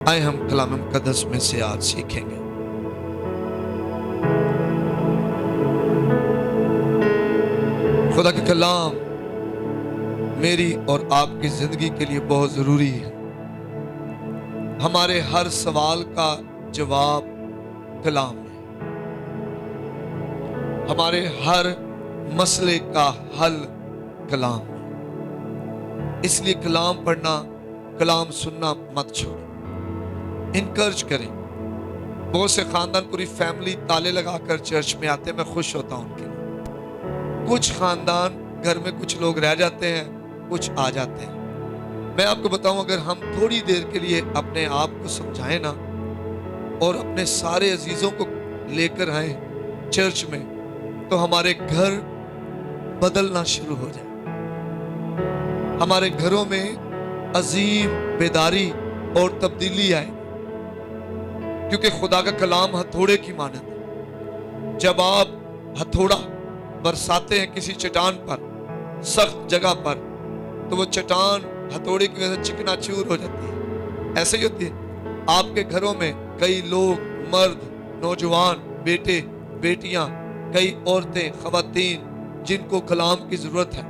आए हम कलाम मुक़द्दस में से आज सीखेंगे। खुदा का कलाम मेरी और आपकी जिंदगी के लिए बहुत जरूरी है। हमारे हर सवाल का जवाब कलाम में, हमारे हर मसले का हल कलाम में। इसलिए कलाम पढ़ना, कलाम सुनना मत छोड़ो, इनकरेज करें। बहुत से खानदान पूरी फैमिली ताले लगाकर चर्च में आते हैं, मैं खुश होता हूं उनके लिए। कुछ खानदान घर में कुछ लोग रह जाते हैं, कुछ आ जाते हैं। मैं आपको बताऊं, अगर हम थोड़ी देर के लिए अपने आप को समझाएं ना और अपने सारे अजीजों को लेकर आए चर्च में, तो हमारे घर बदलना शुरू हो जाए। हमारे घरों में अजीम बेदारी और तब्दीली आए, क्योंकि खुदा का कलाम हथौड़े की मानद है। जब आप हथौड़ा बरसाते हैं किसी चट्टान पर, सख्त जगह पर, तो वो चट्टान हथौड़े की वजह से चिकनाचूर हो जाती है। ऐसे ही होती है आपके घरों में। कई लोग, मर्द, नौजवान, बेटे, बेटियां, कई औरतें, खवातीन जिनको कलाम की जरूरत है,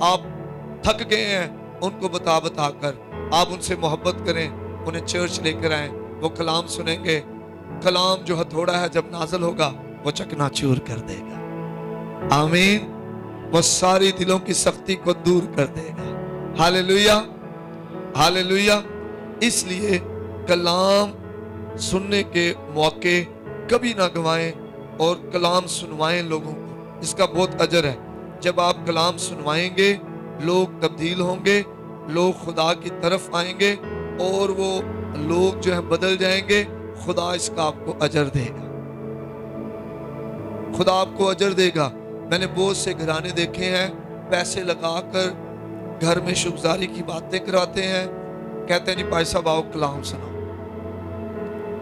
आप थक गए हैं, उनको बता कर आप उनसे मोहब्बत करें, उन्हें चर्च लेकर आएं, वो कलाम सुनेंगे। कलाम जो हथौड़ा है जब नाज़िल होगा वो चकनाचूर कर देगा। आमीन। वो सारी दिलों की सख्ती को दूर कर देगा। Hallelujah, hallelujah. इसलिए कलाम सुनने के मौके कभी ना गंवाएं और कलाम सुनवाएं लोगों को। इसका बहुत अजर है। जब आप कलाम सुनवाएंगे, लोग तब्दील होंगे, लोग खुदा की तरफ आएंगे और वो लोग जो है बदल जाएंगे। खुदा इसका आपको अजर देगा, खुदा आपको अजर देगा। मैंने बहुत से घराने देखे हैं, पैसे लगाकर घर में शुक्रगुजारी की बातें कराते हैं, कहते हैं जी भाई साहब आओ कलाम सुनाओ।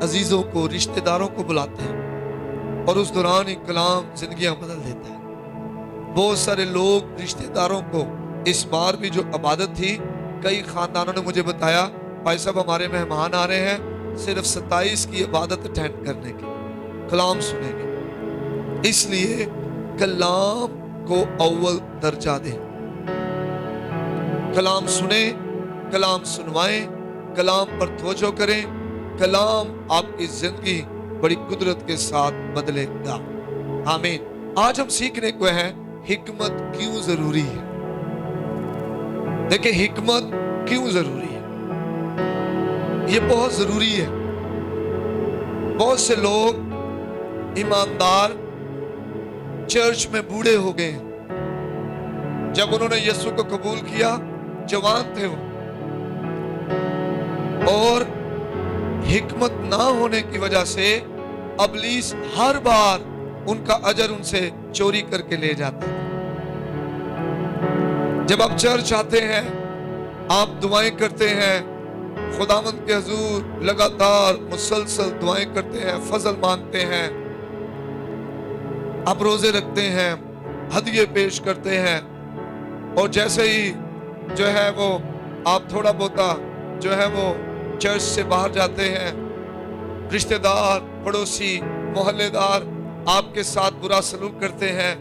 अजीजों को, रिश्तेदारों को बुलाते हैं और उस दौरान ही कलाम जिंदगियां बदल देता है। बहुत सारे लोग, रिश्तेदारों को, इस बार भी जो इबादत थी, कई खानदानों ने मुझे बताया भाई साहब हमारे मेहमान आ रहे हैं, सिर्फ 27 की इबादत अटेंड करने की, कलाम सुनेंगे। इसलिए कलाम को अव्वल दर्जा दें। कलाम सुने, कलाम सुनवाएं, कलाम पर तवज्जो करें। कलाम आपकी जिंदगी बड़ी कुदरत के साथ बदलेगा। आमीन। आज हम सीखने को हैं हिकमत क्यों जरूरी है। देखिए हिकमत क्यों जरूरी है, ये बहुत जरूरी है। बहुत से लोग ईमानदार चर्च में बूढ़े हो गए। जब उन्होंने यीशु को कबूल किया, जवान थे वो, और हिकमत ना होने की वजह से इब्लीस हर बार उनका अजर उनसे चोरी करके ले जाता है। जब आप चर्च आते हैं, आप दुआएं करते हैं, खुदावंद के हुजूर लगातार मुसलसल दुआएं करते हैं, फजल मांगते हैं, आप रोजे रखते हैं, हदिये पेश करते हैं, और जैसे ही जो है वो आप थोड़ा बहुता जो है वो चर्च से बाहर जाते हैं, रिश्तेदार, पड़ोसी, मोहल्लेदार आपके साथ बुरा सलूक करते हैं।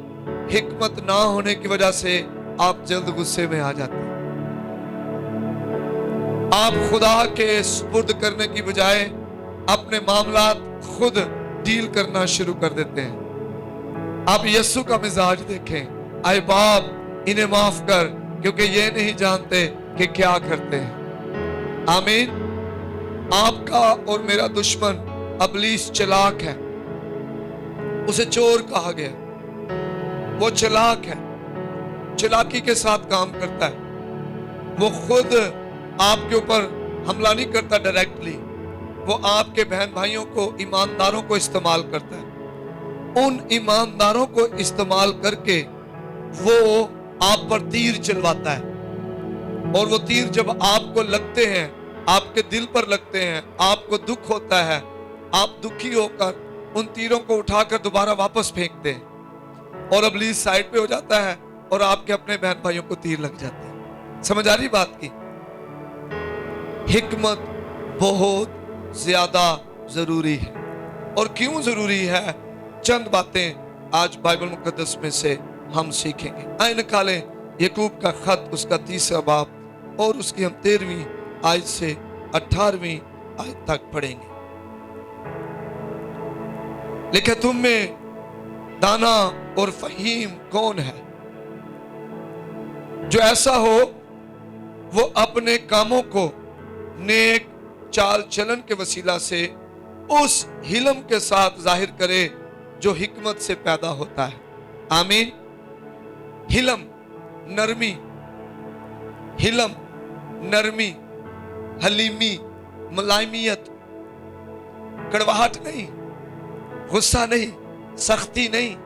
हिकमत ना होने की वजह से आप जल्द गुस्से में आ जाते हैं। आप खुदा के सुपुर्द करने की बजाय अपने मामलात खुद डील करना शुरू कर देते हैं। आप यीशु का मिजाज देखें, आए बाप इन्हें माफ कर, क्योंकि ये नहीं जानते कि क्या करते हैं। आमीन। आपका और मेरा दुश्मन इब्लीस चालाक है, उसे चोर कहा गया। वो चालाक है, चालाकी के साथ काम करता है। वो खुद आपके ऊपर हमला नहीं करता डायरेक्टली, वो आपके बहन भाइयों को, ईमानदारों को इस्तेमाल करता है। उन ईमानदारों को इस्तेमाल करके वो आप पर तीर चलवाता है, और वो तीर जब आपको लगते हैं, आपके दिल पर लगते हैं, आपको दुख होता है, आप दुखी होकर उन तीरों को उठाकर दोबारा वापस फेंकते हैं, और इब्लीस साइड पे हो जाता है और आपके अपने बहन भाइयों को तीर लग जाते हैं। समझ आ रही बात की? हिकमत बहुत ज्यादा जरूरी है। और क्यों जरूरी है, चंद बातें आज बाइबल मुकद्दस में से हम सीखेंगे। आइए निकालें याकूब का खत, उसका 3रा बाब और उसकी हम 13वीं आयत से 18वीं आयत तक पढ़ेंगे। लिखे, तुम में दाना और फहीम कौन है, जो ऐसा हो वो अपने कामों को नेक चाल चलन के वसीला से उस हिलम के साथ जाहिर करे जो हिकमत से पैदा होता है। आमीन। हिलम नरमी, हिलम नरमी, हलीमी, मुलायमियत, कड़वाहट नहीं, गुस्सा नहीं, सख्ती नहीं।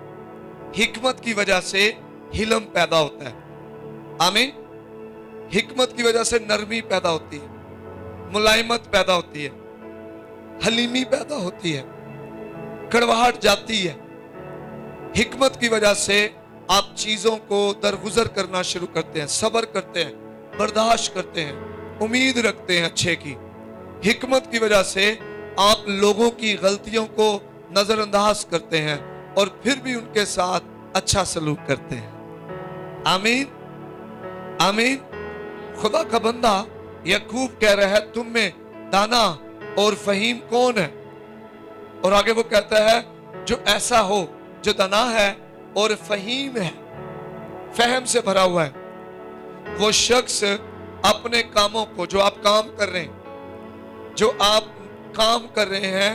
हिकमत की वजह से हिलम पैदा होता है। आमीन। हिकमत की वजह से नरमी पैदा होती है, मुलायमत पैदा होती है, हलीमी पैदा होती है, कड़वाहट जाती है। हिकमत की वजह से आप चीजों को दरगुजर करना शुरू करते हैं, सब्र करते हैं, बर्दाश्त करते हैं, उम्मीद रखते हैं अच्छे की। हिकमत की वजह से आप लोगों की गलतियों को नजरअंदाज करते हैं और फिर भी उनके साथ अच्छा सलूक करते हैं। आमीन, आमीन। खुदा का बंदा याकूब कह रहा है, तुम में दाना और फहीम कौन है। और आगे वो कहता है, जो ऐसा हो, जो दाना है और फहीम है, फहम से भरा हुआ है, वो शख्स अपने कामों को, जो आप काम कर रहे हैं, जो आप काम कर रहे हैं,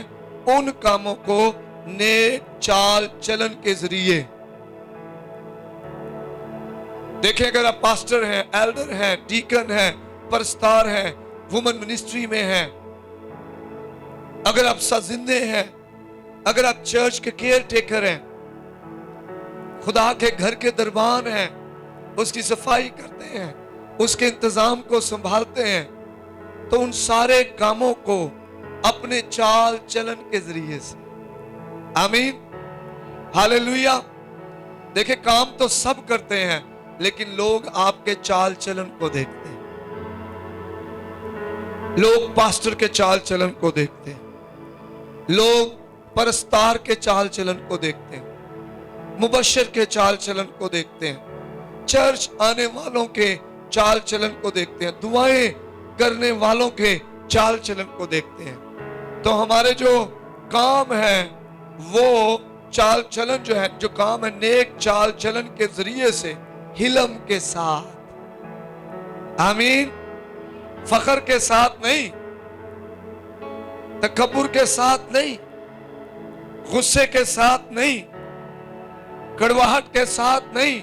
उन कामों को नेक चाल चलन के जरिए। देखें, अगर आप पास्टर हैं, एल्डर हैं, डीकन हैं, परस्तार हैं, वुमन मिनिस्ट्री में हैं, अगर आप साजिंदे हैं, अगर आप चर्च के केयर टेकर हैं, खुदा के घर के दरबान हैं, उसकी सफाई करते हैं, उसके इंतजाम को संभालते हैं, तो उन सारे कामों को अपने चाल चलन के जरिए से। आमीन, हालेलुया। देखिए, काम तो सब करते हैं, लेकिन लोग आपके चाल चलन को देखते हैं। लोग पास्टर के चाल चलन को देखते हैं, लोग परस्तार के चाल चलन को देखते हैं, मुबश्शिर के चाल चलन को देखते हैं, चर्च आने वालों के चाल चलन को देखते हैं, दुआएं करने वालों के चाल चलन को देखते हैं। तो हमारे जो काम है, वो चाल चलन जो है, जो काम है, नेक चाल चलन के जरिए से, हिलम के साथ। आमीन। फखर के साथ नहीं, तकब्बुर के साथ नहीं, गुस्से के साथ नहीं, कड़वाहट के साथ नहीं,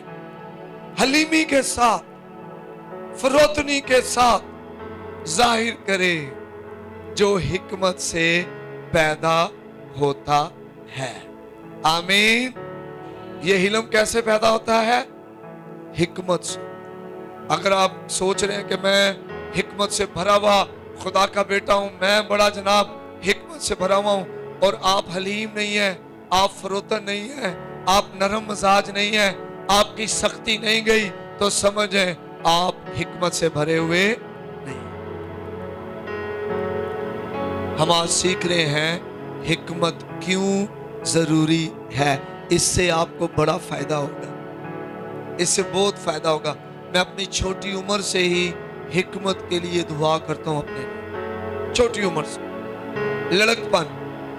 हलीमी के साथ, फरोतनी के साथ जाहिर करे जो हिकमत से पैदा होता है। आमीन। ये हिलम कैसे पैदा होता है? हिकमत से। अगर आप सोच रहे हैं कि मैं हिकमत से भरा हुआ खुदा का बेटा हूं, मैं बड़ा जनाब हिकमत से भरा हुआ हूं, और आप हलीम नहीं है, आप फरोतन नहीं है, आप नरम मजाज नहीं है, आपकी सख्ती नहीं गई, तो समझें आप हिकमत से भरे हुए नहीं। हम आज सीख रहे हैं हिकमत क्यों जरूरी है। इससे आपको बड़ा फायदा होगा, इससे बहुत फायदा होगा। मैं अपनी छोटी उम्र से ही हिकमत के लिए दुआ करता हूं। अपने छोटी उम्र से, लड़कपन,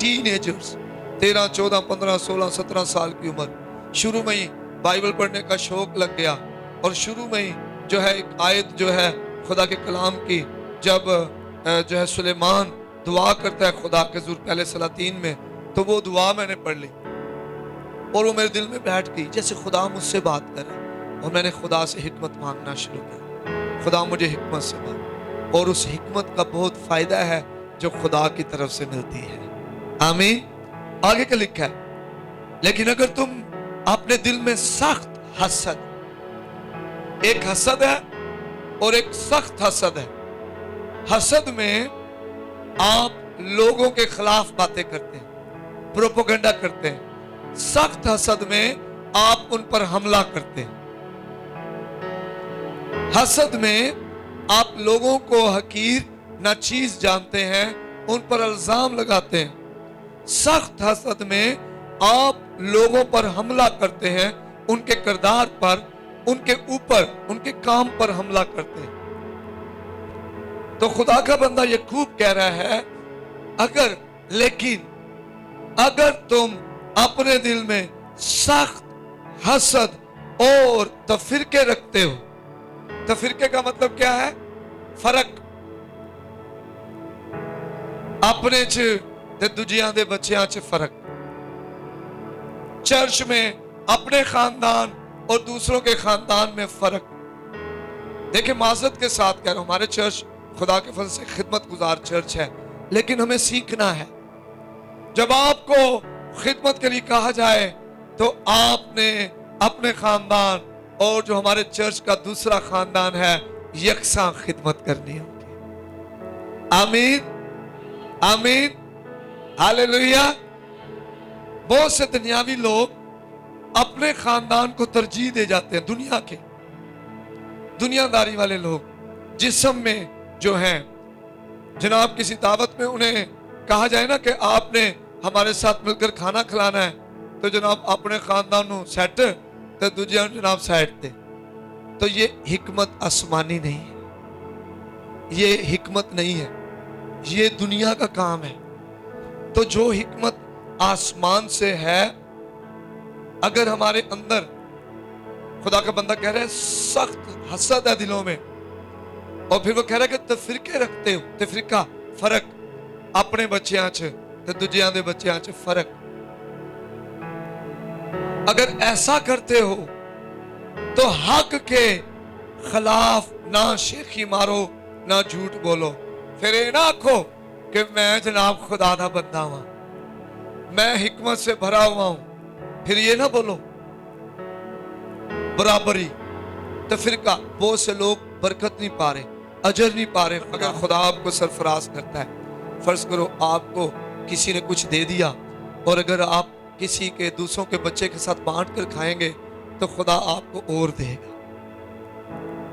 टीनेजर्स, 13, 14, 15, 16, 17 साल की उम्र, शुरू में ही बाइबल पढ़ने का शौक लग गया, और शुरू में ही जो है एक आयत जो है खुदा के कलाम की, जब जो है सुलेमान दुआ करता है खुदा के हुजूर पहले सलातीन में, तो वो दुआ मैंने पढ़ ली और वो मेरे दिल में बैठ गई, जैसे खुदा मुझसे बात करे। और मैंने खुदा से हिकमत मांगना शुरू किया, खुदा मुझे हिकमत से मांग, और उस हिकमत का बहुत फायदा है जो खुदा की तरफ से मिलती है। आमीन। आगे क्या लिखा है, लेकिन अगर तुम अपने दिल में सख्त हसद, एक हसद है और एक सख्त हसद है। हसद में आप लोगों के खिलाफ बातें करते हैं, प्रोपेगेंडा करते हैं। सख्त हसद में आप उन पर हमला करते हैं। हसद में आप लोगों को हकीर नाचीज जानते हैं उन पर इल्जाम लगाते हैं। सख्त हसद में आप लोगों पर हमला करते हैं, उनके किरदार पर, उनके ऊपर, उनके काम पर हमला करते हैं। तो खुदा का बंदा याकूब कह रहा है, अगर तुम अपने दिल में सख्त हसद और तफरीके रखते हो। तफरीके का मतलब क्या है? फर्क। अपने च ते दूजियां दे बच्चियां च फर्क। चर्च में अपने खानदान और दूसरों के खानदान में फर्क। देखिए, माजरत के साथ कह रहा हूं, हमारे चर्च खुदा के फजल से खिदमत गुजार चर्च है, लेकिन हमें सीखना है। जब आपको खिदमत के लिए कहा जाए तो आपने अपने खानदान और जो हमारे चर्च का दूसरा खानदान है, यकसा खिदमत करनी होगी। आमीन, आमीन, हालेलुया। बहुत से दुनियावी लोग अपने खानदान को तरजीह दे जाते हैं। दुनियादारी वाले लोग जिस्म में जो हैं, जनाब किसी दावत में उन्हें कहा जाए ना कि आपने हमारे साथ मिलकर खाना खिलाना है, तो जनाब अपने खानदान सेट तो दूजे जनाब साइड थे। तो ये हिकमत आसमानी नहीं है, ये हिकमत नहीं है, ये दुनिया का काम है। तो जो हिकमत आसमान से है, अगर हमारे अंदर, खुदा का बंदा कह रहा है सख्त हसद है दिलों में, और फिर वो कह रहा है कि तफरीके रखते हो। तफरीका फर्क, अपने बच्चों च ते दूजियां दे बच्चों च फर्क। अगर ऐसा करते हो तो हक के खिलाफ ना शेखी मारो ना झूठ बोलो। फिर ये ना आखो कि मैं जनाब खुदा दा बंदा हूं, मैं हिकमत से भरा हुआ हूं। फिर ये ना बोलो बराबरी। तफरीका, बहुत से लोग बरकत नहीं पा रहे, अजर नहीं पा रहे। अगर खुदा आपको सरफराज करता है, फर्ज करो आपको किसी ने कुछ दे दिया, और अगर आप किसी के दूसरों के बच्चे के साथ बांट कर खाएंगे तो खुदा आपको और देगा।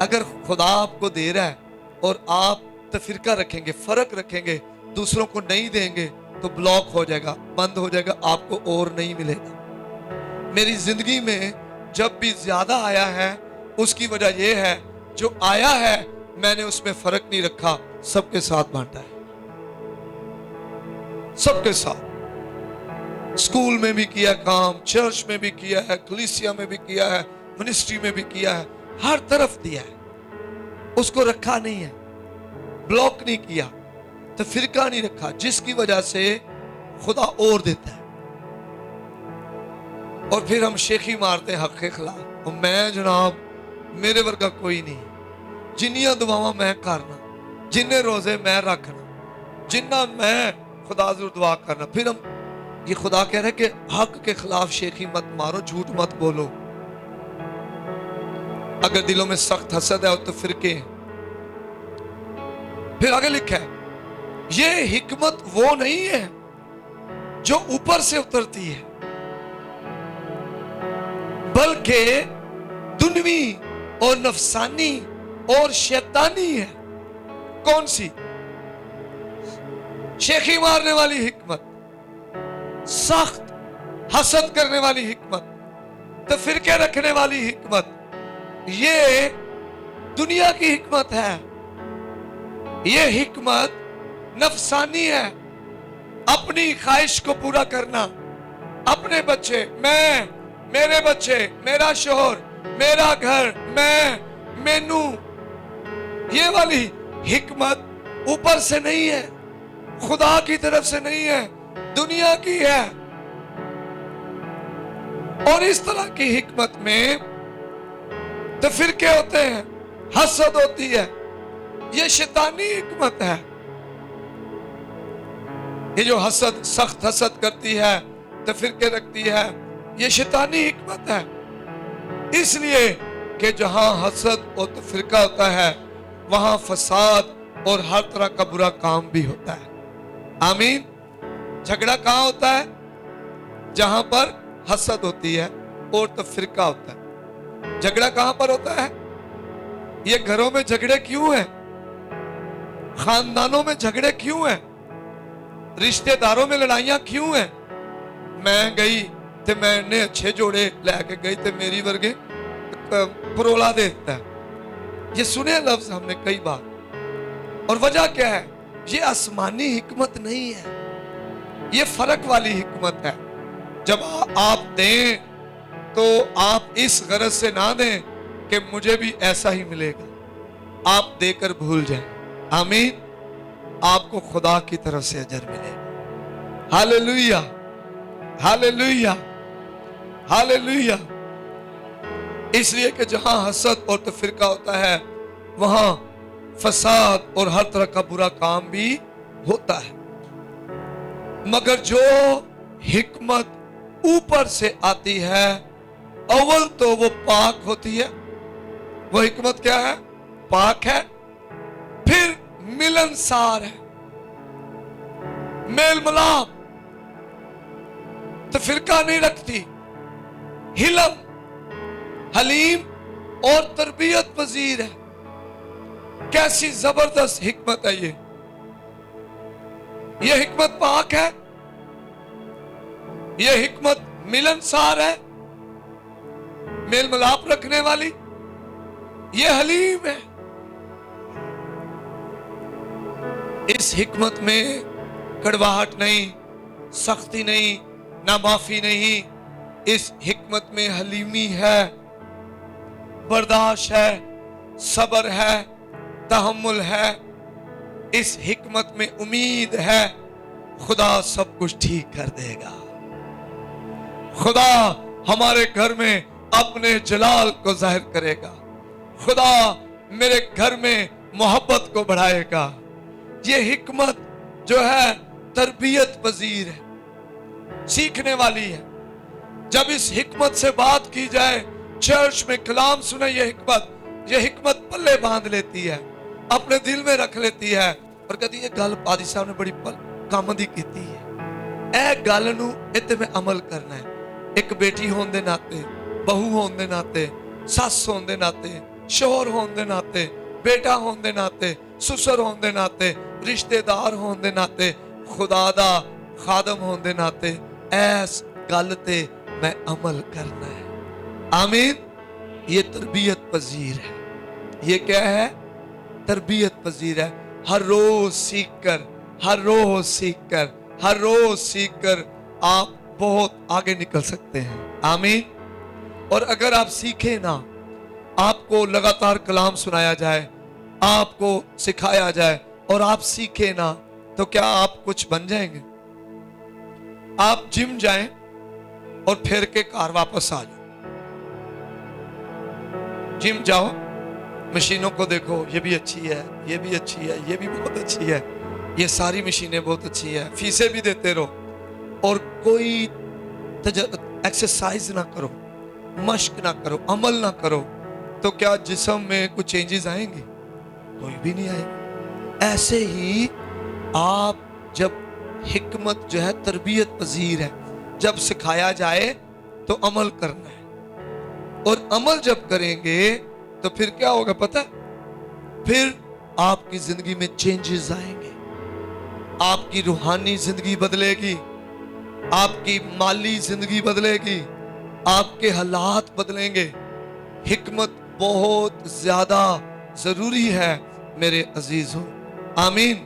अगर खुदा आपको दे रहा है और आप तफरीका रखेंगे, फर्क रखेंगे, दूसरों को नहीं देंगे, तो ब्लॉक हो जाएगा, बंद हो जाएगा, आपको और नहीं मिलेगा। मेरी जिंदगी में जब भी ज्यादा आया है, उसकी वजह यह है, जो आया है मैंने उसमें फर्क नहीं रखा, सबके साथ बांटा है, सबके साथ। स्कूल में भी किया काम, चर्च में भी किया है, कलीसिया में भी किया है, मिनिस्ट्री में भी किया है, हर तरफ दिया है। उसको रखा नहीं है, ब्लॉक नहीं किया, तो फिरका नहीं रखा, जिसकी वजह से खुदा और देता है। और फिर हम शेखी मारते हैं हक के खिलाफ। और मैं जनाब मेरे वर्गा कोई नहीं, जिन्नियां दुआवां मैं करना, जिन्ने रोजे मैं रखना, जिन्ना मैं खुदा जरूर दुआ करना। फिर हम ये खुदा कह रहे हैं कि हक के खिलाफ शेखी मत मारो, झूठ मत बोलो। अगर दिलों में सख्त हसद है तो फिरके। फिर आगे लिखा है, ये हिकमत वो नहीं है जो ऊपर से उतरती है, बल्कि दुनवी और नफसानी और शैतानी है। कौन सी? शेखी मारने वाली हिकमत, सख्त हसद करने वाली हिकमत, तफरीके रखने वाली हिकमत, ये दुनिया की हिकमत है। ये हिकमत नफसानी है, अपनी ख्वाहिश को पूरा करना, अपने बच्चे, मैं, मेरे बच्चे, मेरा शोहर, मेरा घर, मैनू। ये वाली हिकमत ऊपर से नहीं है, खुदा की तरफ से नहीं है, दुनिया की है। और इस तरह की हिकमत में तफरीके होते हैं, हसद होती है, ये शैतानी हिकमत है। ये जो हसद, सख्त हसद करती है, तफरीके रखती है, ये शैतानी हिकमत है। इसलिए कि जहां हसद और तफरीका होता है, वहां फसाद और हर तरह का बुरा काम भी होता है। आमीन। झगड़ा कहां होता है? जहां पर हसद होती है और तफरीका होता है। झगड़ा कहां पर होता है? ये घरों में झगड़े क्यों हैं? खानदानों में झगड़े क्यों हैं? रिश्तेदारों में लड़ाइयां क्यों हैं? मैं गई ते मैंने अच्छे जोड़े लैके गई ते मेरी वर्गे परोला दे देता है। ये सुने लफ्ज हमने कई बार। और वजह क्या है? ये आसमानी हिकमत नहीं है, ये फर्क वाली हिकमत है। जब आप दें तो आप इस गरज से ना दें कि मुझे भी ऐसा ही मिलेगा, आप देकर भूल जाएं। आमीन। आपको खुदा की तरफ से अजर मिलेगा। Hallelujah, hallelujah, hallelujah. इसलिए कि जहां हसद और तफरीका होता है वहां फसाद और हर तरह का बुरा काम भी होता है। मगर जो हिकमत ऊपर से आती है, अव्वल तो वो पाक होती है। वो हिकमत क्या है? पाक है। फिर मिलनसार है, मेल मिलाप, तफरीका नहीं रखती, हिलम, हलीम और तरबियत पजीर है। कैसी जबरदस्त हिकमत है ये हिकमत पाक है, ये हिकमत मिलनसार है, मेल मिलाप रखने वाली, ये हलीम है। इस हिकमत में कड़वाहट नहीं, सख्ती नहीं, नामाफी नहीं। इस हिकमत में हलीमी है, बर्दाश्त है, सब्र है, तहम्मुल है। इस हिकमत में उम्मीद है, खुदा सब कुछ ठीक कर देगा। खुदा हमारे घर में अपने जलाल को जाहिर करेगा। खुदा मेरे घर में मोहब्बत को बढ़ाएगा। ये हिकमत जो है तरबियत पजीर है, सीखने वाली है। जब इस हिकमत से बात की जाए, चर्च में कलाम सुने, ये हिकमत पल्ले बांध लेती है, अपने दिल में रख लेती है और कहती है गल पादी साहब ने बड़ी काम दी की है, ए गल नूं इत्ते में अमल करना है। एक बेटी होने दे नाते, बहू होने दे नाते, सस होने दे नाते, शोहर होने दे नाते, बेटा होने दे नाते, सुसर होने दे नाते, रिश्तेदार होने दे नाते, खुदा दा खादम होने दे नाते, ऐस गल ते मैं अमल करना है। आमीन। ये तरबियत पजीर है। ये क्या है? तरबियत पजीर है। हर रोज सीखकर, हर रोज सीखकर, हर रोज सीखकर आप बहुत आगे निकल सकते हैं। आमीन। और अगर आप सीखें ना, आपको लगातार कलाम सुनाया जाए, आपको सिखाया जाए और आप सीखें ना, तो क्या आप कुछ बन जाएंगे? आप जिम जाएं और फिर के कार वापस आ जाओ। जिम जाओ, मशीनों को देखो, ये भी अच्छी है, ये भी अच्छी है, ये भी बहुत अच्छी है, ये सारी मशीनें बहुत अच्छी है, फीसें भी देते रहो और कोई एक्सरसाइज ना करो, मश्क ना करो, अमल ना करो, तो क्या जिस्म में कुछ चेंजेस आएंगे? कोई भी नहीं आएंगे। ऐसे ही आप जब हिकमत जो है तरबियत पजीर है, जब सिखाया जाए तो अमल करना है, और अमल जब करेंगे तो फिर क्या होगा पता? फिर आपकी जिंदगी में चेंजेस आएंगे, आपकी रूहानी जिंदगी बदलेगी, आपकी माली जिंदगी बदलेगी, आपके हालात बदलेंगे। हिकमत बहुत ज्यादा जरूरी है मेरे अजीजों। आमीन।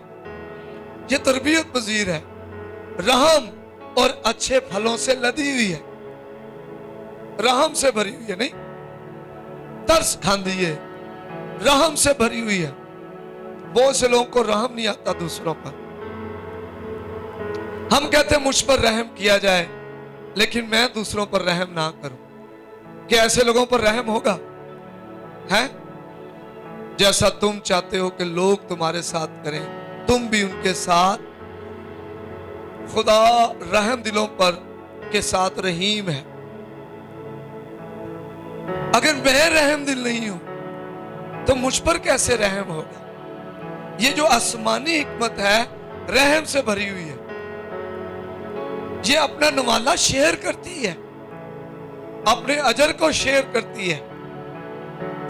ये तरबियत पजीर है, रहम और अच्छे फलों से लदी हुई है, रहम से भरी हुई है, नहीं तरस खांदी है, रहम से भरी हुई है। बहुत से लोगों को रहम नहीं आता दूसरों पर। हम कहते हैं मुझ पर रहम किया जाए, लेकिन मैं दूसरों पर रहम ना करूं। क्या ऐसे लोगों पर रहम होगा? है जैसा तुम चाहते हो कि लोग तुम्हारे साथ करें, तुम भी उनके साथ। खुदा रहम दिलों पर के साथ रहीम है। अगर मैं रहम दिल नहीं हूं तो मुझ पर कैसे रहम होगा? ये जो आसमानी हिकमत है रहम से भरी हुई है। ये अपना नवाला शेयर करती है, अपने अजर को शेयर करती है।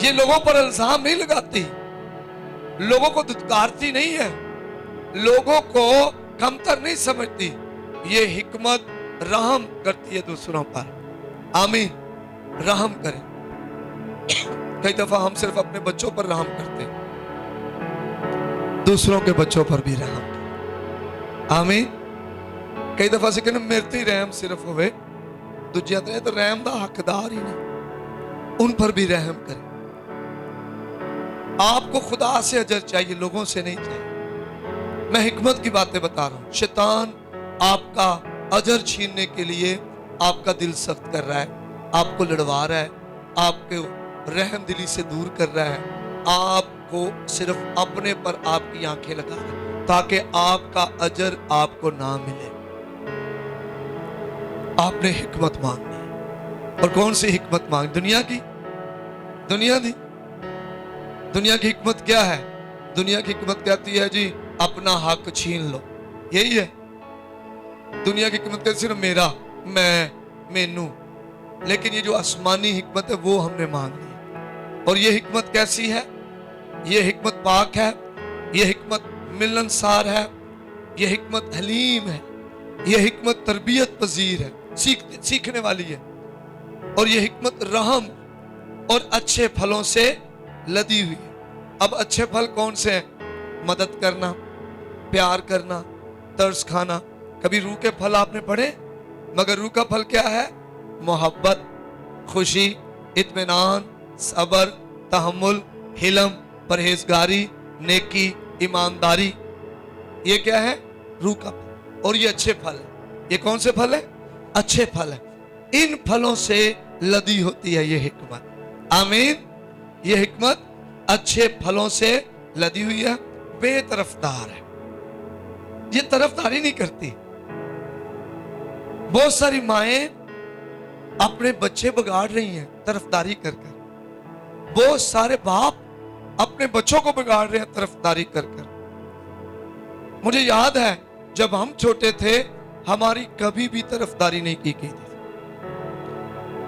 ये लोगों पर इल्जाम नहीं लगाती, लोगों को दुत्कारती नहीं है, लोगों को कमतर नहीं समझती, ये हिकमत रहम करती है दूसरों पर। आमीन, रहम करें। कई दफा हम सिर्फ अपने बच्चों पर रहम करते हैं, दूसरों के बच्चों पर भी रहम करें। आमीन। कई दफा से कहना मेरे ते रहम सिर्फ होवे, दूजिया तो रहम दा हकदार ही नहीं, उन पर भी रहम करें। आपको खुदा से अजर चाहिए, लोगों से नहीं चाहिए। मैं हिकमत की बातें बता रहा हूं। शैतान आपका अजर छीनने के लिए आपका दिल सख्त कर रहा है, आपको लड़वा रहा है, आपको रहम दिली से दूर कर रहा है, आपको सिर्फ अपने पर आपकी आंखें लगा रहा है ताकि आपका अजर आपको ना मिले। आपने हिकमत मांगनी है। और कौन सी हिकमत मांग? दुनिया की? दुनिया दी? दुनिया की हिकमत क्या है? दुनिया की हिकमत कहती है जी अपना हक छीन लो, यही है दुनिया की हिकमत। कहती है मेरा, मैं, मैनू। लेकिन ये जो आसमानी हिकमत है वो हमने मांगनी है। और ये हिकमत कैसी है? ये हिकमत पाक है, ये हिकमत मिलनसार है, ये हिकमत हलीम है, ये हिकमत तरबियत पजीर है, सीखने वाली है। और ये हिकमत रहम और अच्छे फलों से लदी हुई है। अब अच्छे फल कौन से हैं? मदद करना, प्यार करना, तरस खाना। कभी रूह के फल आपने पढ़े? मगर रूह का फल क्या है? मोहब्बत, खुशी, इत्मीनान, सबर, तहम्मुल, हिलम, परहेजगारी, नेकी, ईमानदारी। ये क्या है? रूह का फल। और ये अच्छे फल है। ये कौन से फल है? अच्छे फल है। इन फलों से लदी होती है ये हिकमत। आमीन। ये हिकमत अच्छे फलों से लदी हुई है, बेतरफदार है। ये तरफदारी नहीं करती। बहुत सारी माएं अपने बच्चे बिगाड़ रही हैं तरफदारी कर कर। बहुत सारे बाप अपने बच्चों को बिगाड़ रहे हैं तरफदारी कर कर। मुझे याद है जब हम छोटे थे हमारी कभी भी तरफदारी नहीं की गई थी।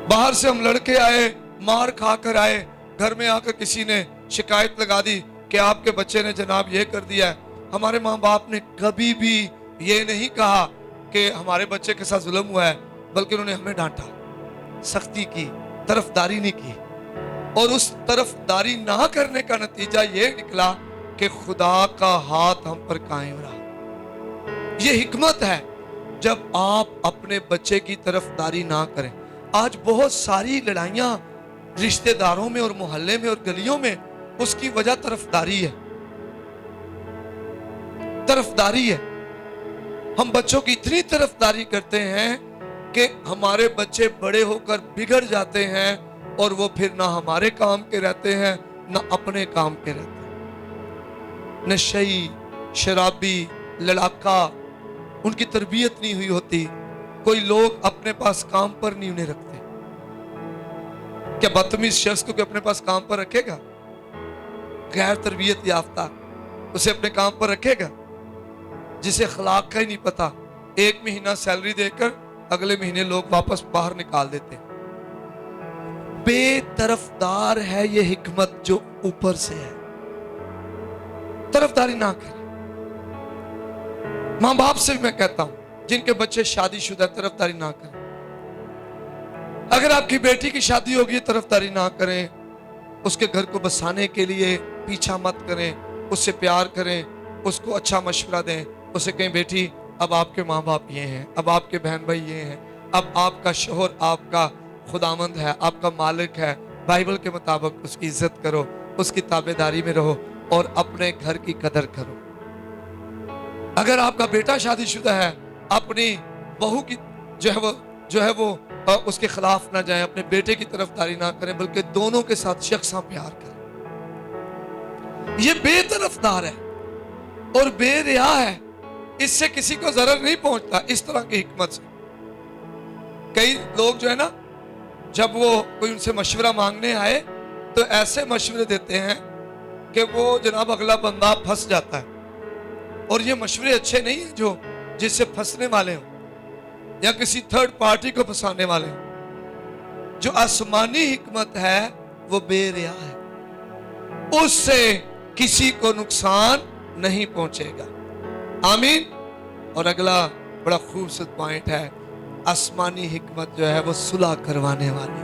बाहर से हम लड़के आए, मार खा कर आए, घर में आकर किसी ने शिकायत लगा दी कि आपके बच्चे ने जनाब ये कर दिया है। हमारे माँ बाप ने कभी भी ये नहीं कहा कि हमारे बच्चे के साथ जुल्म हुआ है, बल्कि उन्होंने हमें डांटा, सख्ती की, तरफदारी नहीं की। और उस तरफदारी ना करने का नतीजा ये निकला कि खुदा का हाथ हम पर कायम रहा। ये हिकमत है जब आप अपने बच्चे की तरफदारी ना करें। आज बहुत सारी लड़ाइयां रिश्तेदारों में और मोहल्ले में और गलियों में, उसकी वजह तरफदारी है। तरफदारी है। हम बच्चों की इतनी तरफदारी करते हैं कि हमारे बच्चे बड़े होकर बिगड़ जाते हैं और वो फिर ना हमारे काम के रहते हैं ना अपने काम के रहते हैं। नशई, शराबी, लड़ाका, उनकी तरबियत नहीं हुई होती। कोई लोग अपने पास काम पर नहीं उन्हें रखते। क्या बदतमीज शख्स को अपने पास काम पर रखेगा? गैर तरबियत याफ्ता उसे अपने काम पर रखेगा? जिसे अखलाक का ही नहीं पता, एक महीना सैलरी देकर अगले महीने लोग वापस बाहर निकाल देते। बेतरफदार है ये हिकमत जो ऊपर से है। तरफदारी ना करें। मां बाप से भी मैं कहता हूं जिनके बच्चे शादीशुदा, तरफदारी ना करें। अगर आपकी बेटी की शादी होगी तरफदारी ना करें। उसके घर को बसाने के लिए पीछा मत करें, उससे प्यार करें, उसको अच्छा मशवरा दें। उसे कहें बेटी अब आपके माँ बाप ये हैं, अब आपके बहन भाई ये हैं, अब आपका शोहर आपका खुदामंद है, आपका मालिक है। बाइबल के मुताबिक उसकी इज्जत करो, उसकी ताबेदारी में रहो और अपने घर की कदर करो। अगर आपका बेटा शादीशुदा है, अपनी बहू की जो है वो उसके खिलाफ ना जाए, अपने बेटे की तरफदारी ना करें, बल्कि दोनों के साथ शख्सा प्यार करें। ये बेतरफदार है और बेरिया है। इससे किसी को जरर नहीं पहुंचता। इस तरह की हिकमत से कई लोग जो है ना, जब वो कोई उनसे मशवरा मांगने आए तो ऐसे मशवरे देते हैं कि वो जनाब अगला बंदा फंस जाता है। और ये मशवरे अच्छे नहीं है जो जिससे फंसने वाले हो या किसी थर्ड पार्टी को फंसाने वाले हो। जो आसमानी हिकमत है वो बेरिया है, उससे किसी को नुकसान नहीं पहुंचेगा। आमीन। اور اگلا بڑا خوبصورت پوائنٹ ہے، آسمانی حکمت جو ہے وہ صلح کروانے والی،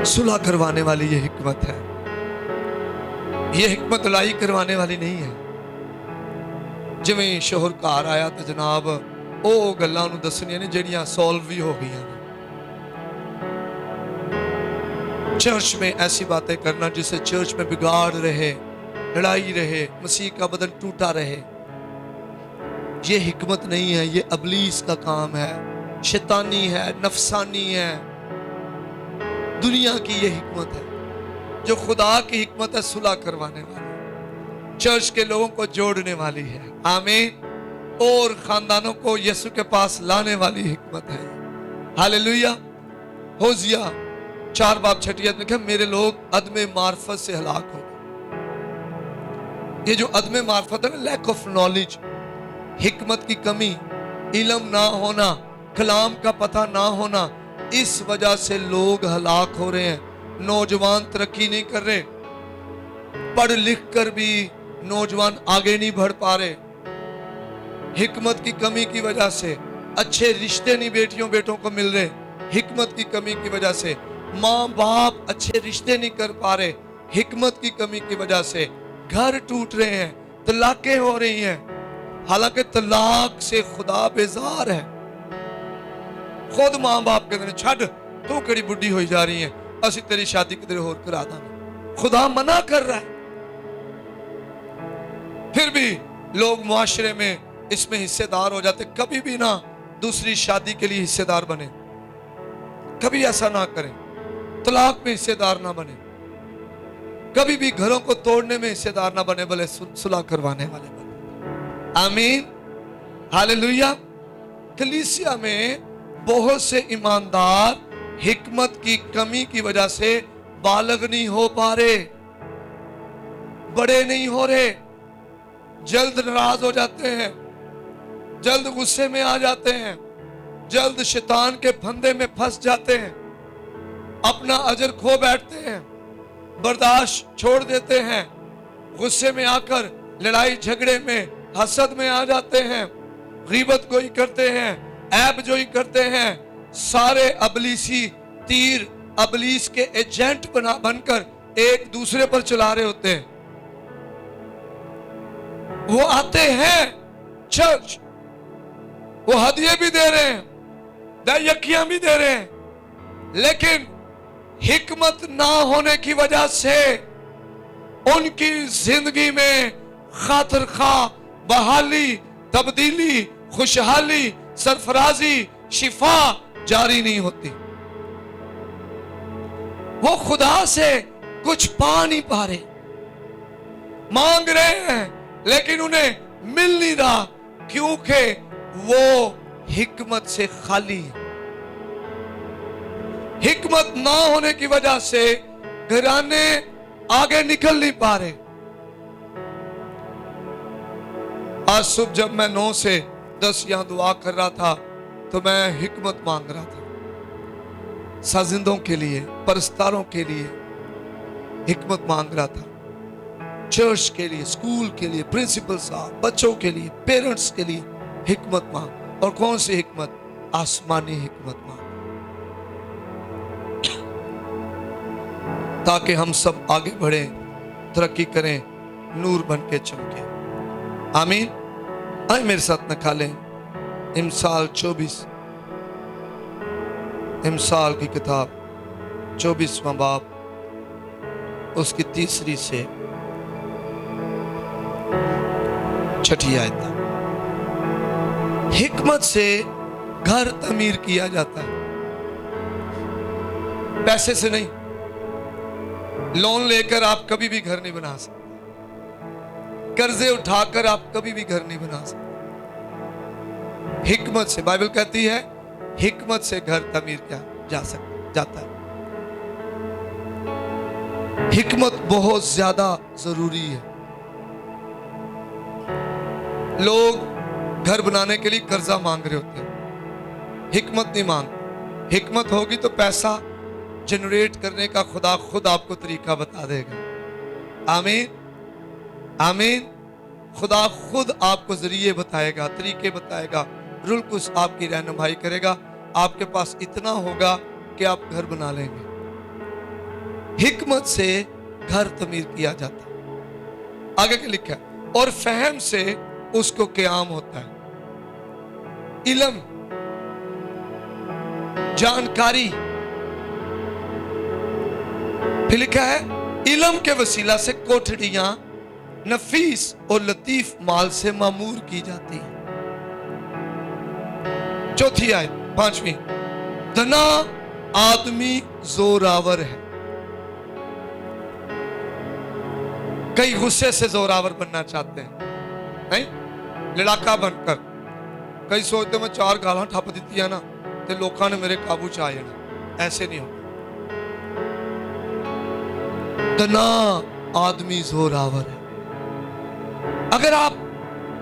صلح کروانے والی یہ حکمت ہے۔ یہ حکمت لڑائی کروانے والی نہیں ہے۔ جویں شوہر گھر آیا تو جناب او گلاں نوں دسنیاں نے جڑیاں سولو بھی ہو گئیاں نے۔ چرچ میں ایسی باتیں کرنا جس سے چرچ میں بگاڑ رہے، لڑائی رہے، مسیح کا بدن ٹوٹا رہے، یہ حکمت نہیں ہے، یہ ابلیس کا کام ہے، شیطانی ہے، نفسانی ہے، دنیا کی یہ حکمت ہے۔ جو خدا کی حکمت ہے صلح کروانے والی، چرچ کے لوگوں کو جوڑنے والی ہے، آمین، اور خاندانوں کو یسوع کے پاس لانے والی حکمت ہے۔ ہاللیلویہ۔ ہوزیا 4 باب 6 میں کہا میرے لوگ عدم معرفت سے ہلاک ہو گئے۔ یہ جو عدم معرفت ہے نا، لیک آف نالج، حکمت کی کمی، علم نہ ہونا، کلام کا پتہ نہ ہونا، اس وجہ سے لوگ ہلاک ہو رہے ہیں۔ نوجوان ترقی نہیں کر رہے، پڑھ لکھ کر بھی نوجوان آگے نہیں بڑھ پا رہے، حکمت کی کمی کی وجہ سے۔ اچھے رشتے نہیں بیٹیوں بیٹوں کو مل رہے، حکمت کی کمی کی وجہ سے۔ ماں باپ اچھے رشتے نہیں کر پا رہے، حکمت کی کمی کی وجہ سے۔ گھر ٹوٹ رہے ہیں، طلاقیں ہو رہی ہیں، حالانکہ طلاق سے خدا بیزار ہے۔ خود ماں باپ کہتے ہیں چھڈ تو کڑی بڈھی ہوئی جا رہی ہیں، اسی تیری شادی کدھر اور کرا داں۔ خدا منع کر رہا ہے، پھر بھی لوگ معاشرے میں اس میں حصے دار ہو جاتے۔ کبھی بھی نہ دوسری شادی کے لیے حصے دار بنے، کبھی ایسا نہ کریں، طلاق میں حصے دار نہ بنے، کبھی بھی گھروں کو توڑنے میں حصے دار نہ بنے، بلے صلح کروانے والے بنے۔ آمین، ہاللیلویہ۔ کلیسیا میں بہت سے ایماندار حکمت کی کمی کی وجہ سے بالغ نہیں ہو پا رہے، بڑے نہیں ہو رہے، جلد ناراض ہو جاتے ہیں، جلد غصے میں آ جاتے ہیں، جلد شیطان کے پھندے میں پھنس جاتے ہیں، اپنا اجر کھو بیٹھتے ہیں، برداشت چھوڑ دیتے ہیں، غصے میں آ کر لڑائی جھگڑے میں، حسد میں آ جاتے ہیں، غیبت گوئی کرتے ہیں، عیب جوئی کرتے ہیں۔ سارے ابلیسی تیر ابلیس کے ایجنٹ بن کر ایک دوسرے پر چلا رہے ہوتے ہیں۔ وہ آتے ہیں چرچ، وہ ہدیے بھی دے رہے ہیں، دہیکیاں بھی دے رہے ہیں، لیکن حکمت نہ ہونے کی وجہ سے ان کی زندگی میں خاطر خواہ بحالی، تبدیلی، خوشحالی، سرفرازی، شفا جاری نہیں ہوتی۔ وہ خدا سے کچھ پا نہیں پا رہے، مانگ رہے ہیں لیکن انہیں مل نہیں رہا، کیونکہ وہ حکمت سے خالی ہے۔ حکمت نہ ہونے کی وجہ سے گھرانے آگے نکل نہیں پا رہے۔ آج صبح جب میں 9 سے 10 یہاں دعا کر رہا تھا تو میں حکمت مانگ رہا تھا، سازندوں کے لیے، پرستاروں کے لیے حکمت مانگ رہا تھا، چرچ کے لیے، اسکول کے لیے، پرنسپل صاحب، بچوں کے لیے، پیرنٹس کے لیے حکمت مانگ۔ اور کون سی حکمت؟ آسمانی حکمت مانگ، تاکہ ہم سب آگے بڑھیں، ترقی کریں، نور بن کے چمکیں۔ آمین۔ آئے میرے ساتھ نکالیں امثال 24، امثال کی کتاب 24واں باب، اس کی 3 سے 6 آیت۔ حکمت سے گھر تعمیر کیا جاتا ہے، پیسے سے نہیں۔ لون لے کر آپ کبھی بھی گھر نہیں بنا سکتے، قرضے اٹھا کر آپ کبھی بھی گھر نہیں بنا سکتے۔ حکمت سے، بائبل کہتی ہے حکمت سے گھر تعمیر کیا جاتا ہے۔ حکمت بہت زیادہ ضروری ہے۔ لوگ گھر بنانے کے لیے قرضہ مانگ رہے ہوتے ہیں، حکمت نہیں مانگ۔ حکمت ہوگی تو پیسہ جنریٹ کرنے کا خدا خود آپ کو طریقہ بتا دے گا۔ آمین۔ आमीन। खुदा खुद आपको जरिए बताएगा, तरीके बताएगा, रूह कुछ आपकी रहनुमाई करेगा। आपके पास इतना होगा कि आप घर बना लेंगे। हिकमत से घर तमीर किया जाता है। आगे क्या लिखा है? और फहम से उसको क़याम होता है। इल्म, जानकारी। फिर लिखा है इल्म के वसीला से कोठड़ियां नफीस और लतीफ माल से मामूर की जाती है। चौथी आयत, 5वीं, धना आदमी जोरावर है। कई गुस्से से जोरावर बनना चाहते हैं, नहीं, लड़ाका बनकर। कई सोचते मैं 4 गालां ठप दित्तियां ना ते लोकां ने मेरे काबू च आ जाना। ऐसे नहीं होगा। धना आदमी जोरावर है। अगर आप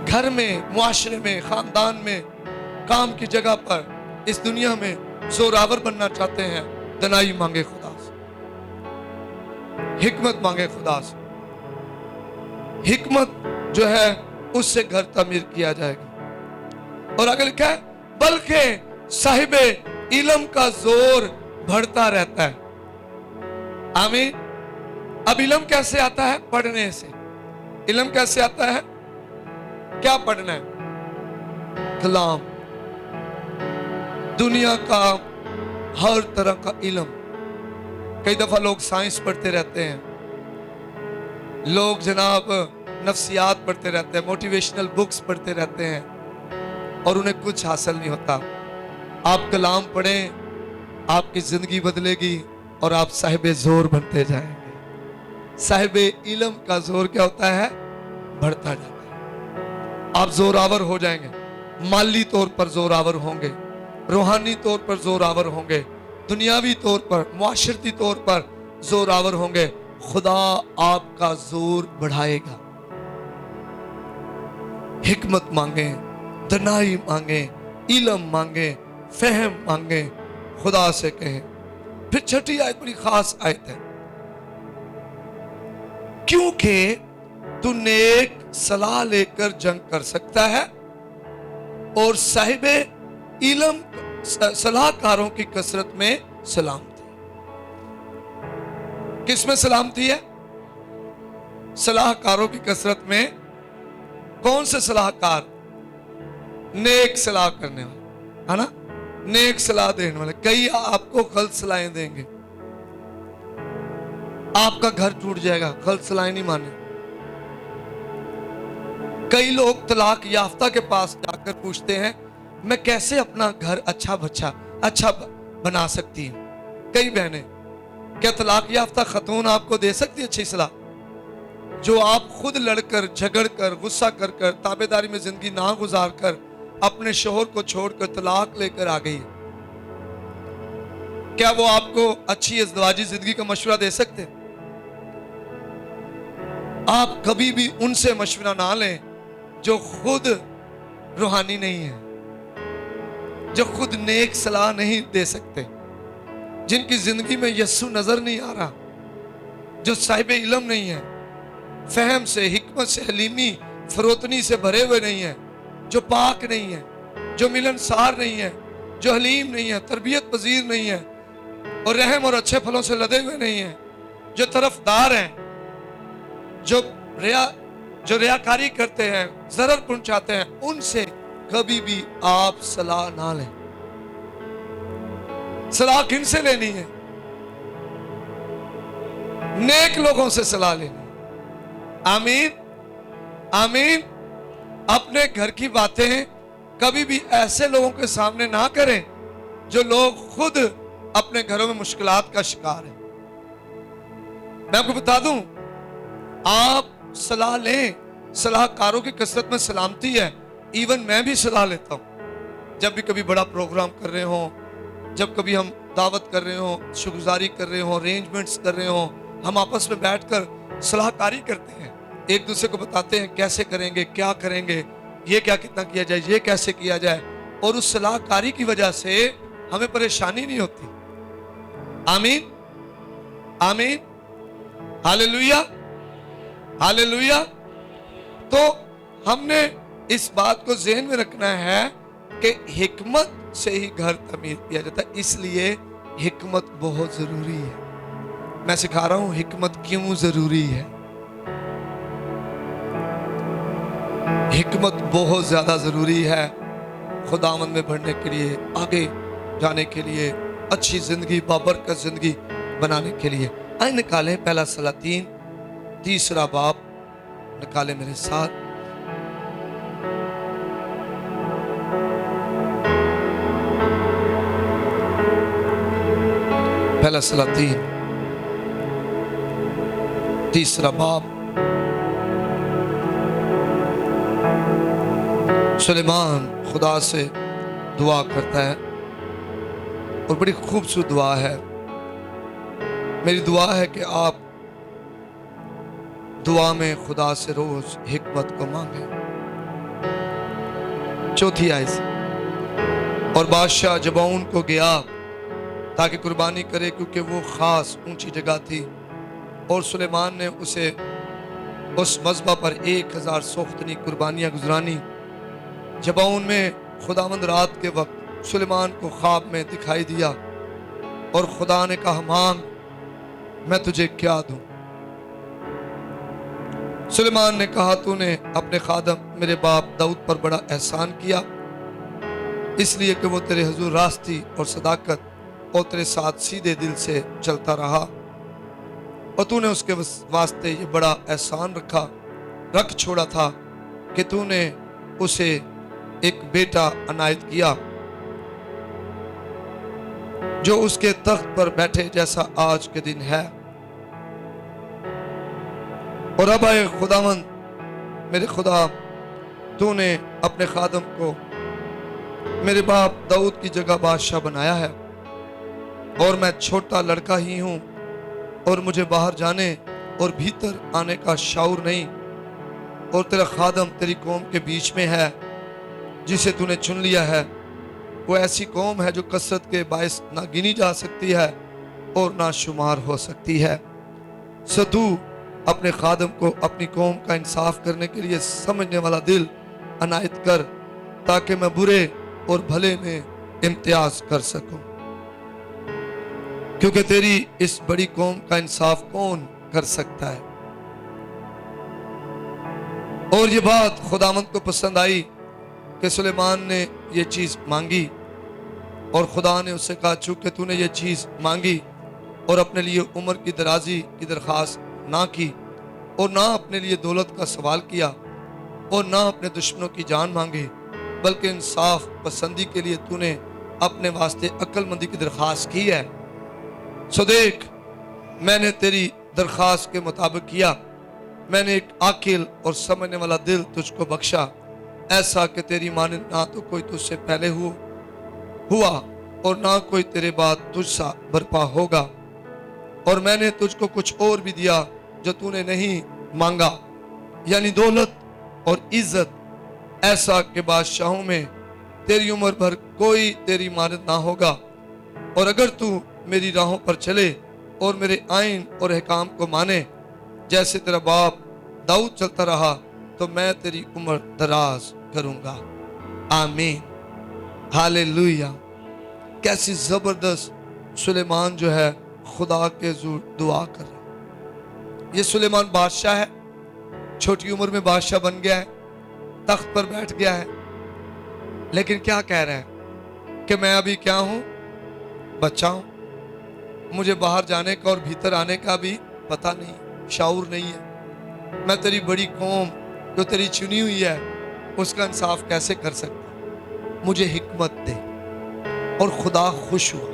घर में, मुआशरे में, खानदान में, काम की जगह पर, इस दुनिया में जोरावर बनना चाहते हैं, दनाई मांगे खुदा से, हिकमत मांगे खुदा से। हिकमत जो है उससे घर तामीर किया जाएगा। और आगे लिखा है बल्कि साहिबे इल्म का जोर बढ़ता रहता है। आमीन। अब इल्म कैसे आता है? पढ़ने से। इल्म कैसे आता है? क्या पढ़ना है? कलाम, दुनिया का हर तरह का इल्म। कई दफा लोग साइंस पढ़ते रहते हैं, लोग जनाब नफ्सियात पढ़ते रहते हैं, मोटिवेशनल बुक्स पढ़ते रहते हैं, और उन्हें कुछ हासिल नहीं होता। आप कलाम पढ़ें, आपकी जिंदगी बदलेगी और आप साहिबे जोर बनते जाएंगे। साहिबे इल्म का जोर क्या होता है? बढ़ता जाता है। आप जोरावर हो जाएंगे, माली तौर पर जोरावर होंगे, रूहानी तौर पर जोरावर होंगे, दुनियावी तौर पर, मुआशरती तौर पर जोरावर होंगे। खुदा आपका जोर बढ़ाएगा। हिकमत मांगे, दनाई मांगे, इल्म मांगे, फहम मांगे, खुदा से कहें। फिर छठी आयत बड़ी खास आयत है, क्योंकि तू नेक सलाह लेकर जंग कर सकता है और साहिबे इल्म सलाहकारों की कसरत में सलामती। किस में सलामती है? सलाहकारों की कसरत में। कौन से सलाहकार? नेक सलाह करने वाले, है ना, नेक सलाह देने वाले। कई आपको गलत सलाहें देंगे, आपका घर टूट जाएगा, गलत सलाहें नहीं माने। कई लोग तलाक याफ्ता के पास जाकर पूछते हैं मैं कैसे अपना घर अच्छा बना सकती हूं। कई बहनें, क्या तलाक याफ्ता खतून आपको दे सकती है अच्छी सलाह? जो आप खुद लड़कर, झगड़कर, गुस्सा कर कर, ताबेदारी में जिंदगी ना गुजार कर अपने शोहर को छोड़कर तलाक लेकर आ गई है, क्या वो आपको अच्छी इज़्दिवाजी जिंदगी का मशवरा दे सकते? आप कभी भी उनसे मशवरा ना लें जो खुद रूहानी नहीं है, जो खुद नेक सलाह नहीं दे सकते, जिनकी जिंदगी में यस्सु नजर नहीं आ रहा, जो साहिब इल्म नहीं है, फहम से, हिकमत से, हलीमी, फरोतनी से भरे हुए नहीं है, जो पाक नहीं है, जो मिलनसार नहीं है, जो हलीम नहीं है, तरबियत पजीर नहीं है, और रहम और अच्छे फलों से लदे हुए नहीं है, जो तरफदार हैं, जो रियाकारी करते हैं, जरर पहुंचाते हैं, उनसे कभी भी आप सलाह ना लें। सलाह किन से लेनी है? नेक लोगों से सलाह लेनी। आमीन, आमीन। अपने घर की बातें कभी भी ऐसे लोगों के सामने ना करें जो लोग खुद अपने घरों में मुश्किलात का शिकार हैं। मैं आपको बता दूं, आप सलाह लें, सलाहकारों की कसरत में सलामती है। इवन मैं भी सलाह लेता हूं जब भी कभी बड़ा प्रोग्राम कर रहे हो, जब कभी हम दावत कर रहे हो, शुक्रगुजारी कर रहे हो, अरेंजमेंट्स कर रहे हो, हम आपस में बैठकर सलाहकारी करते हैं, एक दूसरे को बताते हैं कैसे करेंगे, क्या करेंगे, ये क्या कितना किया जाए, ये कैसे किया जाए, और उस सलाहकारी की वजह से हमें परेशानी नहीं होती। आमीन, आमीन, हालेलुया, हालेलुया। تو ہم نے اس بات کو ذہن میں رکھنا ہے کہ حکمت سے ہی گھر تعمیر کیا جاتا ہے، اس لیے حکمت بہت ضروری ہے۔ میں سکھا رہا ہوں حکمت کیوں ضروری ہے۔ حکمت بہت زیادہ ضروری ہے خداوند میں بڑھنے کے لیے، آگے جانے کے لیے، اچھی زندگی بابرکت زندگی بنانے کے لیے۔ آئے نکالیں پہلا سلاطین 3 باب، نکالیں میرے ساتھ۔ پہلا سلاطین 3 باب۔ سلیمان خدا سے دعا کرتا ہے اور بڑی خوبصورت دعا ہے۔ میری دعا ہے کہ آپ دعا میں خدا سے روز حکمت کو مانگیں۔ 4 آیت سے، اور بادشاہ جبعون کو گیا تاکہ قربانی کرے، کیونکہ وہ خاص اونچی جگہ تھی، اور سلیمان نے اسے اس مذبح پر 1000 سوختنی قربانیاں گزرانی۔ جبعون میں خداوند رات کے وقت سلیمان کو خواب میں دکھائی دیا، اور خدا نے کہا مانگ، میں تجھے کیا دوں؟ سلیمان نے کہا تو نے اپنے خادم میرے باپ داؤد پر بڑا احسان کیا، اس لیے کہ وہ تیرے حضور راستی اور صداقت اور تیرے ساتھ سیدھے دل سے چلتا رہا، اور تو نے اس کے واسطے یہ بڑا احسان رکھ چھوڑا تھا کہ تو نے اسے ایک بیٹا عنایت کیا جو اس کے تخت پر بیٹھے جیسا آج کے دن ہے۔ اور اب اے خداوند میرے خدا، تو نے اپنے خادم کو میرے باپ داؤد کی جگہ بادشاہ بنایا ہے، اور میں چھوٹا لڑکا ہی ہوں، اور مجھے باہر جانے اور بھیتر آنے کا شعور نہیں، اور تیرا خادم تیری قوم کے بیچ میں ہے جسے تو نے چن لیا ہے۔ وہ ایسی قوم ہے جو کثرت کے باعث نہ گنی جا سکتی ہے اور نہ شمار ہو سکتی ہے۔ سو تو اپنے خادم کو اپنی قوم کا انصاف کرنے کے لیے سمجھنے والا دل عنایت کر، تاکہ میں برے اور بھلے میں امتیاز کر سکوں، کیونکہ تیری اس بڑی قوم کا انصاف کون کر سکتا ہے؟ اور یہ بات خداوند کو پسند آئی کہ سلیمان نے یہ چیز مانگی، اور خدا نے اس سے کہا چونکہ تو نے یہ چیز مانگی اور اپنے لیے عمر کی درازی کی درخواست نہ کی، اور نہ اپنے لیے دولت کا سوال کیا، اور نہ اپنے دشمنوں کی جان مانگی، بلکہ انصاف پسندی کے لیے تو نے اپنے واسطے عقل مندی کی درخواست کی ہے، سو دیکھ میں نے تیری درخواست کے مطابق کیا، میں نے ایک عاقل اور سمجھنے والا دل تجھ کو بخشا، ایسا کہ تیری مانند نہ تو کوئی تجھ سے پہلے ہوا اور نہ کوئی تیرے بعد تجھ سا برپا ہوگا، اور میں نے تجھ کو کچھ اور بھی دیا جو تو نے نہیں مانگا، یعنی دولت اور عزت، ایسا کہ بادشاہوں میں تیری عمر بھر کوئی تیری مانند نہ ہوگا، اور اگر تو میری راہوں پر چلے اور میرے آئین اور احکام کو مانے جیسے تیرا باپ داؤد چلتا رہا، تو میں تیری عمر دراز کروں گا۔ آمین، ہاللیلویہ۔ کیسی زبردست سلیمان جو ہے خدا کے حضور دعا کر رہا ہے۔ یہ سلیمان بادشاہ ہے، چھوٹی عمر میں بادشاہ بن گیا ہے، تخت پر بیٹھ گیا ہے، لیکن کیا کہہ رہا ہے کہ میں ابھی کیا ہوں؟ بچہ ہوں، مجھے باہر جانے کا اور بھیتر آنے کا بھی پتہ نہیں، شعور نہیں ہے۔ میں تیری بڑی قوم جو تیری چنی ہوئی ہے اس کا انصاف کیسے کر سکتا؟ مجھے حکمت دے۔ اور خدا خوش ہوا۔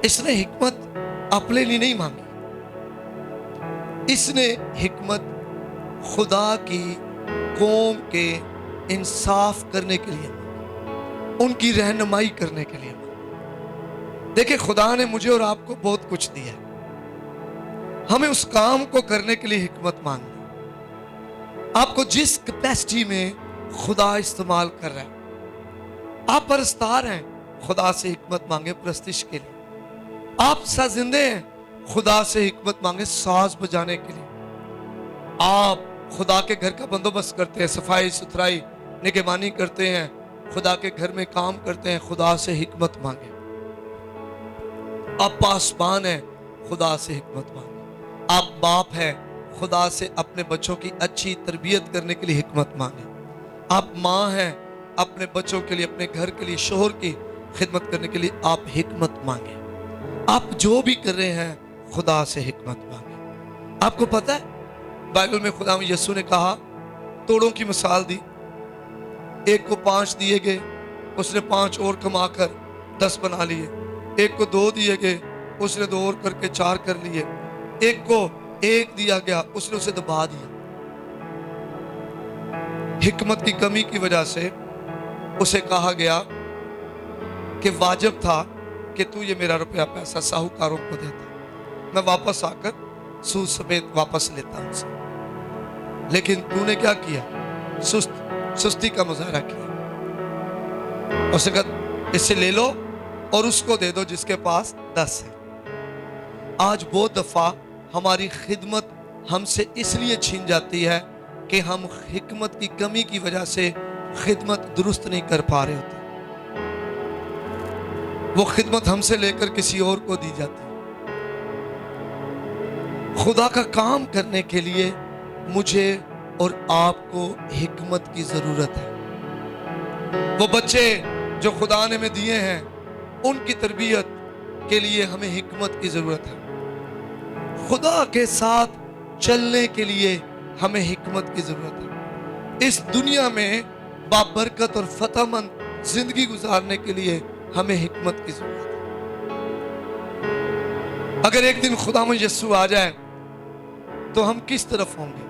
اس نے حکمت اپنے لیے نہیں مانگی، اس نے حکمت خدا کی قوم کے انصاف کرنے کے لیے مانگی، ان کی رہنمائی کرنے کے لیے مانگی۔ دیکھیں خدا نے مجھے اور آپ کو بہت کچھ دیا ہے، ہمیں اس کام کو کرنے کے لیے حکمت مانگنی۔ آپ کو جس کیپیسٹی میں خدا استعمال کر رہا ہے، آپ پرستار ہیں، خدا سے حکمت مانگے پرستش کے لیے۔ آپ سازندے ہیں، خدا سے حکمت مانگے ساز بجانے کے لیے۔ آپ خدا کے گھر کا بندوبست کرتے ہیں، صفائی ستھرائی نگہبانی کرتے ہیں، خدا کے گھر میں کام کرتے ہیں، خدا سے حکمت مانگیں۔ آپ پاسبان ہیں، خدا سے حکمت مانگیں۔ آپ باپ ہیں، خدا سے اپنے بچوں کی اچھی تربیت کرنے کے لیے حکمت مانگیں۔ آپ ماں ہیں، اپنے بچوں کے لیے، اپنے گھر کے لیے، شوہر کی خدمت کرنے کے لیے آپ حکمت مانگیں۔ آپ جو بھی کر رہے ہیں خدا سے حکمت مانگیں۔ آپ کو پتہ ہے بائبل میں خدا یسوع نے کہا، توڑوں کی مثال دی، ایک کو 5 دیے گئے، اس نے 5 اور کما کر 10 بنا لیے۔ ایک کو 2 دیے گئے، اس نے 2 اور کر کے 4 کر لیے۔ ایک کو 1 دیا گیا، اس نے اسے دبا دیا۔ حکمت کی کمی کی وجہ سے اسے کہا گیا کہ واجب تھا کہ تو یہ میرا روپیہ پیسہ ساہوکاروں کو دیتا، میں واپس آ کر سود سمیت واپس لیتا ان سے، لیکن تو نے کیا کیا؟ سستی کا مظاہرہ کیا۔ اسے کہا اس سے لے لو اور اس کو دے دو جس کے پاس 10 ہے۔ آج بہت دفعہ ہماری خدمت ہم سے اس لیے چھین جاتی ہے کہ ہم حکمت کی کمی کی وجہ سے خدمت درست نہیں کر پا رہے ہوتے۔ وہ خدمت ہم سے لے کر کسی اور کو دی جاتی ہے۔ خدا کا کام کرنے کے لیے مجھے اور آپ کو حکمت کی ضرورت ہے۔ وہ بچے جو خدا نے ہمیں دیے ہیں ان کی تربیت کے لیے ہمیں حکمت کی ضرورت ہے۔ خدا کے ساتھ چلنے کے لیے ہمیں حکمت کی ضرورت ہے۔ اس دنیا میں بابرکت اور فتح مند زندگی گزارنے کے لیے ہمیں حکمت کی ضرورت ہے۔ اگر ایک دن خداوند یسوع آ جائے تو ہم کس طرف ہوں گے؟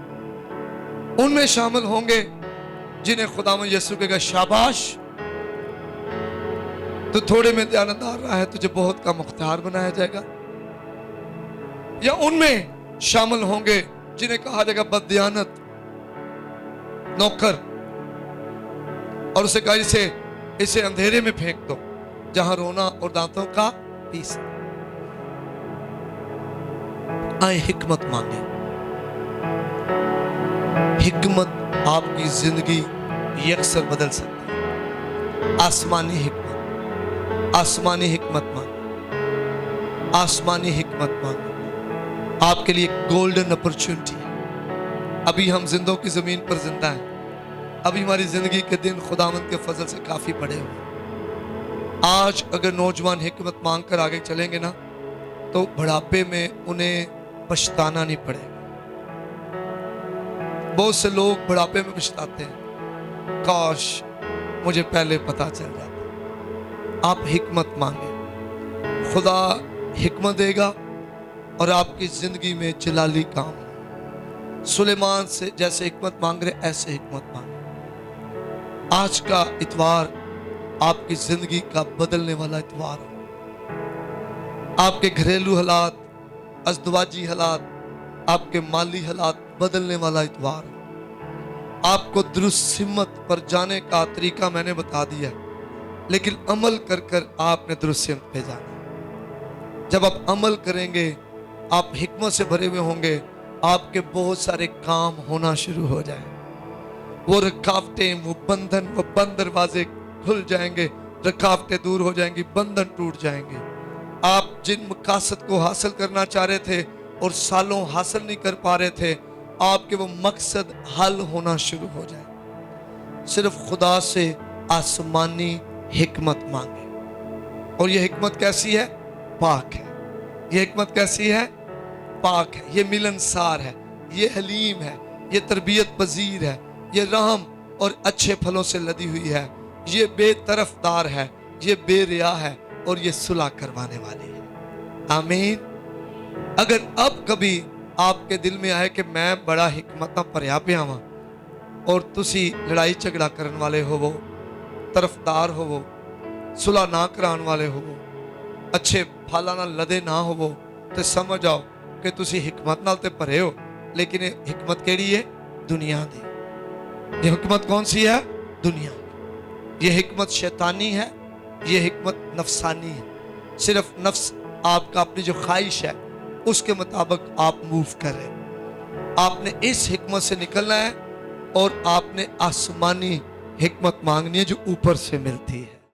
ان میں شامل ہوں گے جنہیں خداوند یسوع کہے گا شاباش، تو تھوڑے میں دیانتدار رہا ہے، تجھے بہت کا مختار بنایا جائے گا؟ یا ان میں شامل ہوں گے جنہیں کہا جائے گا بددیانت نوکر، اور اسے کہا اسے اندھیرے میں پھینک دو جہاں رونا اور دانتوں کا پیس۔ آئیں حکمت مانگیں۔ حکمت آپ کی زندگی یکسر بدل سکتی ہے۔ آسمانی حکمت مانگیں، آسمانی حکمت مانگیں۔ آپ کے لیے گولڈن اپرچونٹی ہے۔ ابھی ہم زندوں کی زمین پر زندہ ہیں، ابھی ہماری زندگی کے دن خداوند کے فضل سے کافی بڑے ہوئے۔ آج اگر نوجوان حکمت مانگ کر آگے چلیں گے نا تو بڑھاپے میں انہیں پچھتانا نہیں پڑے گا۔ بہت سے لوگ بڑھاپے میں پچھتاتے ہیں، کاش مجھے پہلے پتا چل جاتا۔ آپ حکمت مانگیں، خدا حکمت دے گا اور آپ کی زندگی میں جلالی کام ہو۔ سلیمان سے جیسے حکمت مانگ رہے ایسے حکمت مانگیں۔ آج کا اتوار آپ کی زندگی کا بدلنے والا اتوار ہو۔ آپ کے گھریلو حالات، ازدواجی حالات، آپ کے مالی حالات بدلنے والا اتوار ہو۔ آپ کو درست سمت پر جانے کا طریقہ میں نے بتا دیا، لیکن عمل کر کر آپ نے درست سمت پہ جانا۔ جب آپ عمل کریں گے، آپ حکمت سے بھرے ہوئے ہوں گے، آپ کے بہت سارے کام ہونا شروع ہو جائیں۔ وہ رکاوٹیں، وہ بندھن، وہ بند دروازے کھل جائیں گے، رکاوٹیں دور ہو جائیں گی، بندھن ٹوٹ جائیں گے۔ آپ جن مقاصد کو حاصل کرنا چاہ رہے تھے اور سالوں حاصل نہیں کر پا رہے تھے، آپ کے وہ مقصد حل ہونا شروع ہو جائیں۔ صرف خدا سے آسمانی حکمت مانگیں۔ اور یہ حکمت کیسی ہے؟ پاک ہے۔ یہ حکمت کیسی ہے؟ پاک ہے۔ یہ ملنسار ہے، یہ حلیم ہے، یہ تربیت پذیر ہے، یہ رحم اور اچھے پھلوں سے لدی ہوئی ہے، یہ بے طرفدار ہے، یہ بے ریا ہے اور یہ صلح کروانے والی ہے۔ آمین۔ اگر اب کبھی آپ کے دل میں آئے کہ میں بڑا حکمت پریا پہ آواں اور تسی لڑائی جھگڑا کرن والے ہوو، طرفدار ہوو، صلح نہ کران والے ہوو، اچھے پھالا نہ لدے نہ ہوو، تو سمجھ آؤ کہ تسی حکمت نال تے بھرے ہو، لیکن یہ حکمت کیڑی ہے؟ دنیا دی۔ یہ حکمت کون سی ہے؟ دنیا۔ یہ حکمت شیطانی ہے، یہ حکمت نفسانی ہے۔ صرف نفس آپ کا اپنی جو خواہش ہے اس کے مطابق آپ موو کر رہے ہیں۔ آپ نے اس حکمت سے نکلنا ہے اور آپ نے آسمانی حکمت مانگنی ہے جو اوپر سے ملتی ہے۔